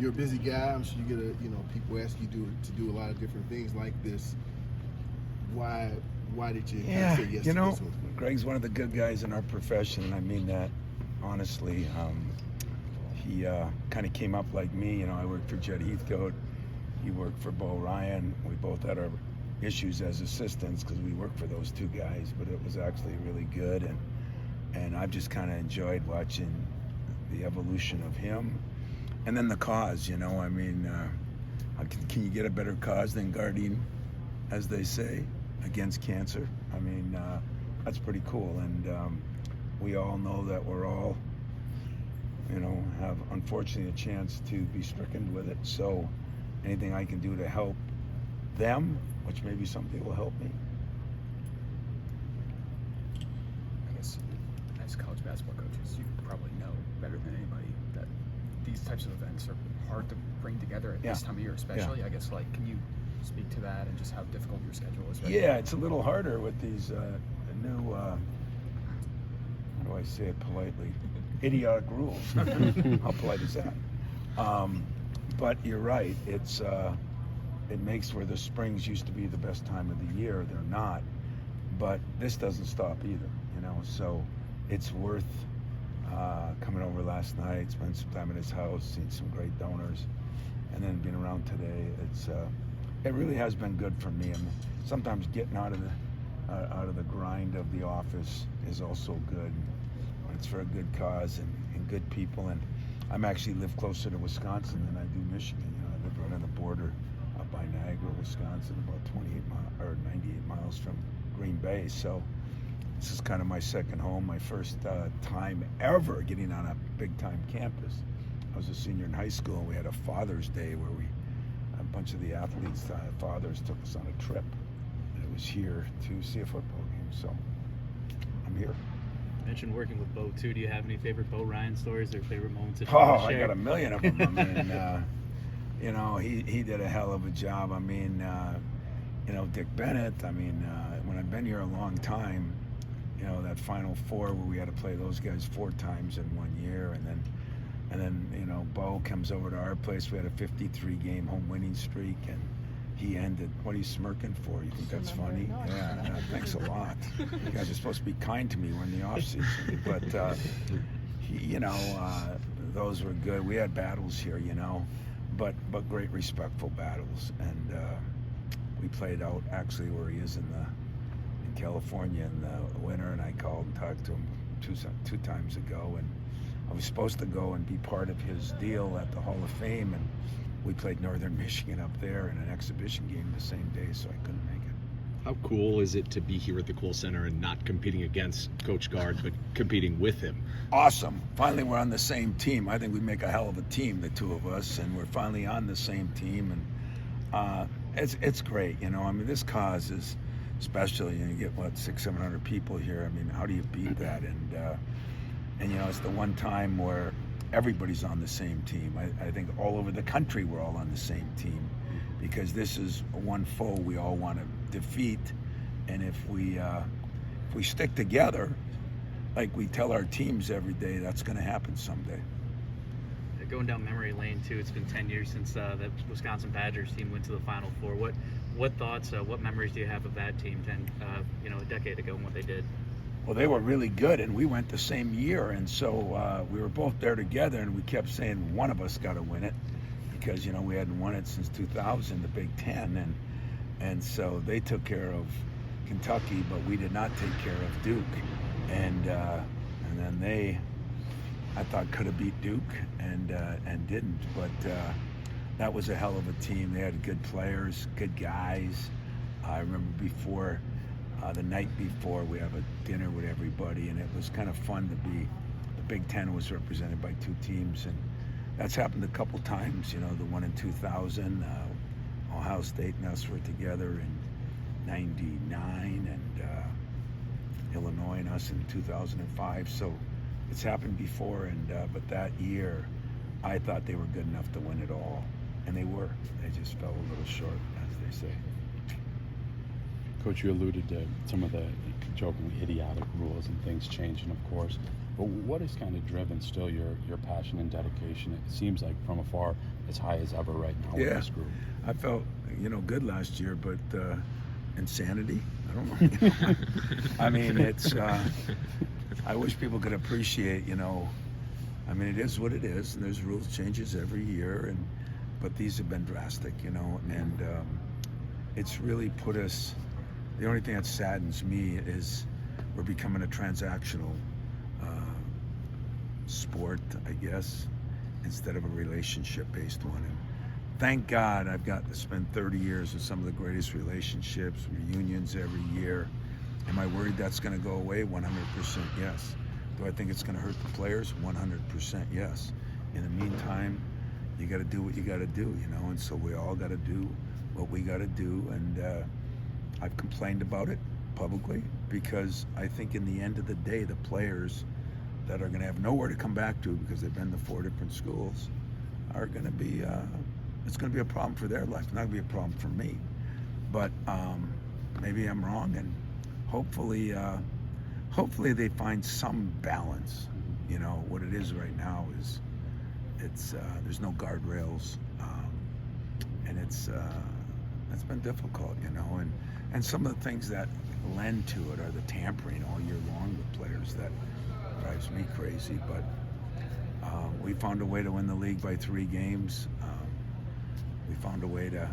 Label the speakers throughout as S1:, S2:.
S1: you're a busy guy. I'm sure you get people ask you to do a lot of different things like this. Why did you kind of say yes to this one?
S2: Greg's one of the good guys in our profession, and I mean that honestly. He kind of came up like me. I worked for Jed Heathcote. He worked for Bo Ryan. We both had our issues as assistants because we worked for those two guys, but it was actually really good. And I've just kind of enjoyed watching the evolution of him. And then the cause, I mean, can you get a better cause than Garding, as they say, against cancer? I mean, that's pretty cool. And we all know that we're all, have unfortunately a chance to be stricken with it. So anything I can do to help them, which maybe something will help me.
S3: I guess as college basketball coaches, you probably know better than anybody that these types of events are hard to bring together at this time of year, especially. I guess, can you speak to that and just how difficult your schedule is right now?
S2: Yeah, it's a little harder with these new, how do I say it politely, idiotic rules. How polite is that? But you're right. It makes where the springs used to be the best time of the year. They're not. But this doesn't stop either, So it's worth coming over last night, spend some time at his house, seeing some great donors, and then being around today. It really has been good for me. I mean, sometimes getting out of the grind of the office is also good. When it's for a good cause and good people. And I'm actually live closer to Wisconsin than I do Michigan. I live right on the border up by Niagara, Wisconsin, about 98 miles from Green Bay. So this is kind of my second home, my first time ever getting on a big-time campus. I was a senior in high school, and we had a Father's Day where a bunch of the athletes, fathers, took us on a trip. And it was here to see a football game, so I'm here.
S4: You mentioned working with Bo, too. Do you have any favorite Bo Ryan stories or favorite moments that you
S2: Oh,
S4: want to
S2: I
S4: share?
S2: got a million of them. I mean, he did a hell of a job. I mean, Dick Bennett, I mean, when I've been here a long time, that Final Four where we had to play those guys 4 times in 1 year, and then Bo comes over to our place. We had a 53-game home winning streak, and he ended. What are you smirking for? You think that's funny?
S5: No,
S2: Yeah, thanks a lot. You guys are supposed to be kind to me. We're in the off season, but those were good. We had battles here, but great respectful battles, and we played out actually where he is in California in the winter, and I called and talked to him two times ago, and I was supposed to go and be part of his deal at the Hall of Fame, and we played Northern Michigan up there in an exhibition game the same day, so I couldn't make it.
S6: How cool is it to be here at the Kohl Center and not competing against Coach Gard, but competing with him?
S2: Awesome. Finally, we're on the same team. I think we make a hell of a team, the two of us, and we're finally on the same team, and it's great. I mean, this cause is special. You get 600-700 people here. I mean, how do you beat that? And it's the one time where everybody's on the same team. I think all over the country we're all on the same team, because this is one foe we all want to defeat. And if we stick together, like we tell our teams every day, that's going to happen someday.
S4: Going down memory lane, too, it's been 10 years since the Wisconsin Badgers team went to the Final Four. What thoughts, what memories do you have of that team a decade ago and what they did?
S2: Well, they were really good, and we went the same year, and so we were both there together, and we kept saying one of us got to win it, because we hadn't won it since 2000, the Big Ten, and so they took care of Kentucky, but we did not take care of Duke, and then they, I thought, could have beat Duke and didn't, but that was a hell of a team. They had good players, good guys. I remember the night before, we have a dinner with everybody, and it was kind of fun to be. The Big Ten was represented by 2 teams, and that's happened a couple times. The one in 2000, Ohio State and us were together in '99, and Illinois and us in 2005. So it's happened before, and but that year, I thought they were good enough to win it all, and they were. They just fell a little short, as they say.
S7: Coach, you alluded to some of the jokingly idiotic rules and things changing, of course.
S5: But what has kind of driven still your passion and dedication? It seems like from afar as high as ever right now with this group.
S2: I felt, good last year, but insanity? I don't know. I mean, it's, I wish people could appreciate, it is what it is, and there's rules changes every year, but these have been drastic, and it's really put us, the only thing that saddens me is we're becoming a transactional sport, I guess, instead of a relationship-based one. And thank God I've got to spend 30 years with some of the greatest relationships, reunions every year. Am I worried that's going to go away? 100% yes. Do I think it's going to hurt the players? 100% yes. In the meantime, you got to do what you got to do, and so we all got to do what we got to do. And I've complained about it publicly because I think in the end of the day, the players that are going to have nowhere to come back to because they've been to 4 different schools are going to be, it's going to be a problem for their life, not going to be a problem for me. But maybe I'm wrong, and hopefully they find some balance. What it is right now is there's no guardrails, and it's been difficult, and some of the things that lend to it are the tampering all year long with players that drives me crazy. But we found a way to win the league by 3 games. We found a way to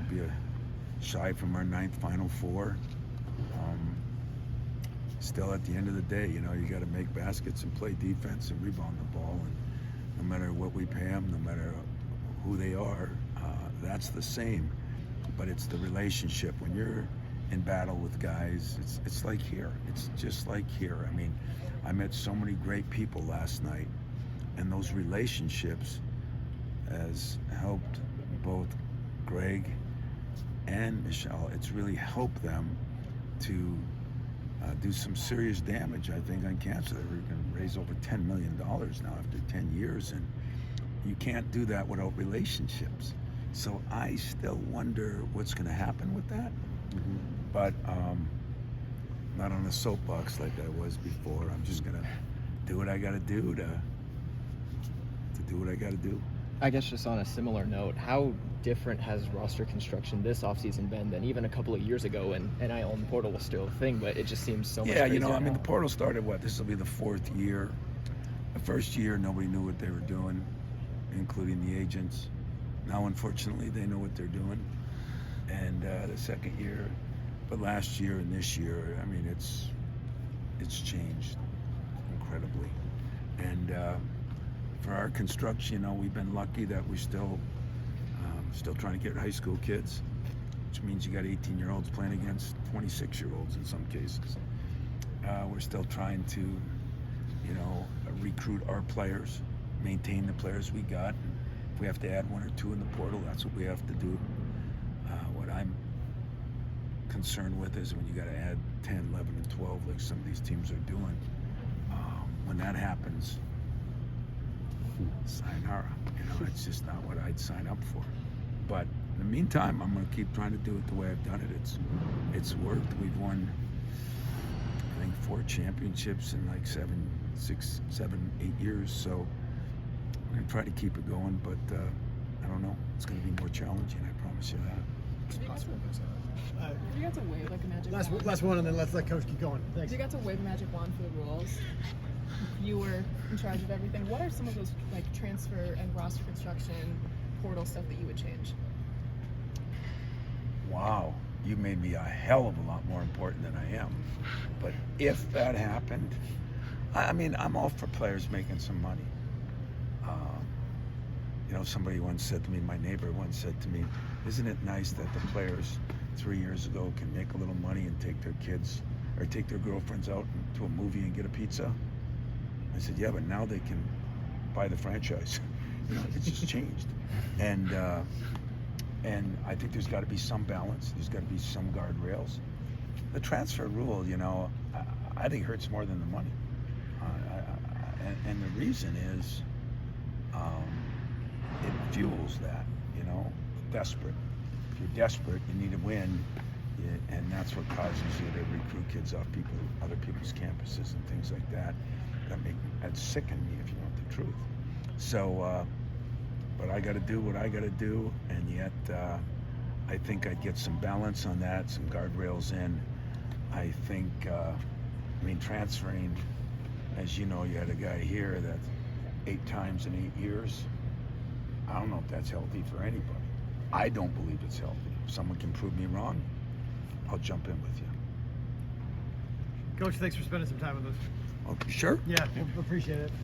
S2: be shy from our 9th Final Four. Still at the end of the day, you got to make baskets and play defense and rebound the ball, and no matter what we pay them, no matter who they are, that's the same. But it's the relationship. When you're in battle with guys, it's like here. It's just like here. I mean, I met so many great people last night, and those relationships has helped both Greg and Michelle. It's really helped them to do some serious damage, I think, on cancer. They're going to raise over $10 million now after 10 years, and you can't do that without relationships. So I still wonder what's going to happen with that. Mm-hmm. But not on a soapbox like I was before. I'm just going to do what I got to do to do what I got to do.
S7: I guess just on a similar note, how different has roster construction this offseason been than even a couple of years ago? And NIL and the portal was still a thing, but it just seems so much crazier now.
S2: The portal started, this will be the 4th year. The first year, nobody knew what they were doing, including the agents. Now, unfortunately, they know what they're doing. And the second year, but last year and this year, it's changed incredibly. And for our construction, we've been lucky that we're still trying to get high school kids, which means you got 18-year-olds playing against 26-year-olds in some cases. We're still trying to, recruit our players, maintain the players we got. If we have to add 1 or 2 in the portal, that's what we have to do. What I'm concerned with is when you got to add 10, 11, and 12, like some of these teams are doing. When that happens, sayonara. It's just not what I'd sign up for. But in the meantime, I'm going to keep trying to do it the way I've done it. It's worked. We've won, I think, 4 championships in like 7, 8 years. So I'm going to try to keep it going, but I don't know. It's going to be more challenging, I promise you that.
S3: It's possible.
S8: You got to wave like a magic wand.
S9: Last one, and then let's let Coach keep going. Thanks.
S8: You got to wave a magic wand for the rules. You were in charge of everything. What are some of those transfer and roster construction, portal stuff that you would change?
S2: Wow, you made me a hell of a lot more important than I am. But if that happened, I'm all for players making some money. Somebody once said to me, my neighbor once said to me, isn't it nice that the players 3 years ago can make a little money and take their kids or take their girlfriends out to a movie and get a pizza? I said, yeah, but now they can buy the franchise. It's just changed. And I think there's got to be some balance. There's got to be some guardrails. The transfer rule, I think hurts more than the money. And the reason is it fuels that, desperate. If you're desperate, you need to win, and that's what causes you to recruit kids off other people's campuses and things like that. That'd sicken me if you want the truth. So, but I got to do what I got to do, and yet I think I'd get some balance on that, some guardrails in. I think, transferring, as you know, you had a guy here that 8 times in 8 years. I don't know if that's healthy for anybody. I don't believe it's healthy. If someone can prove me wrong, I'll jump in with you.
S9: Coach, thanks for spending some time with us.
S2: Okay, sure.
S9: Yeah, appreciate it.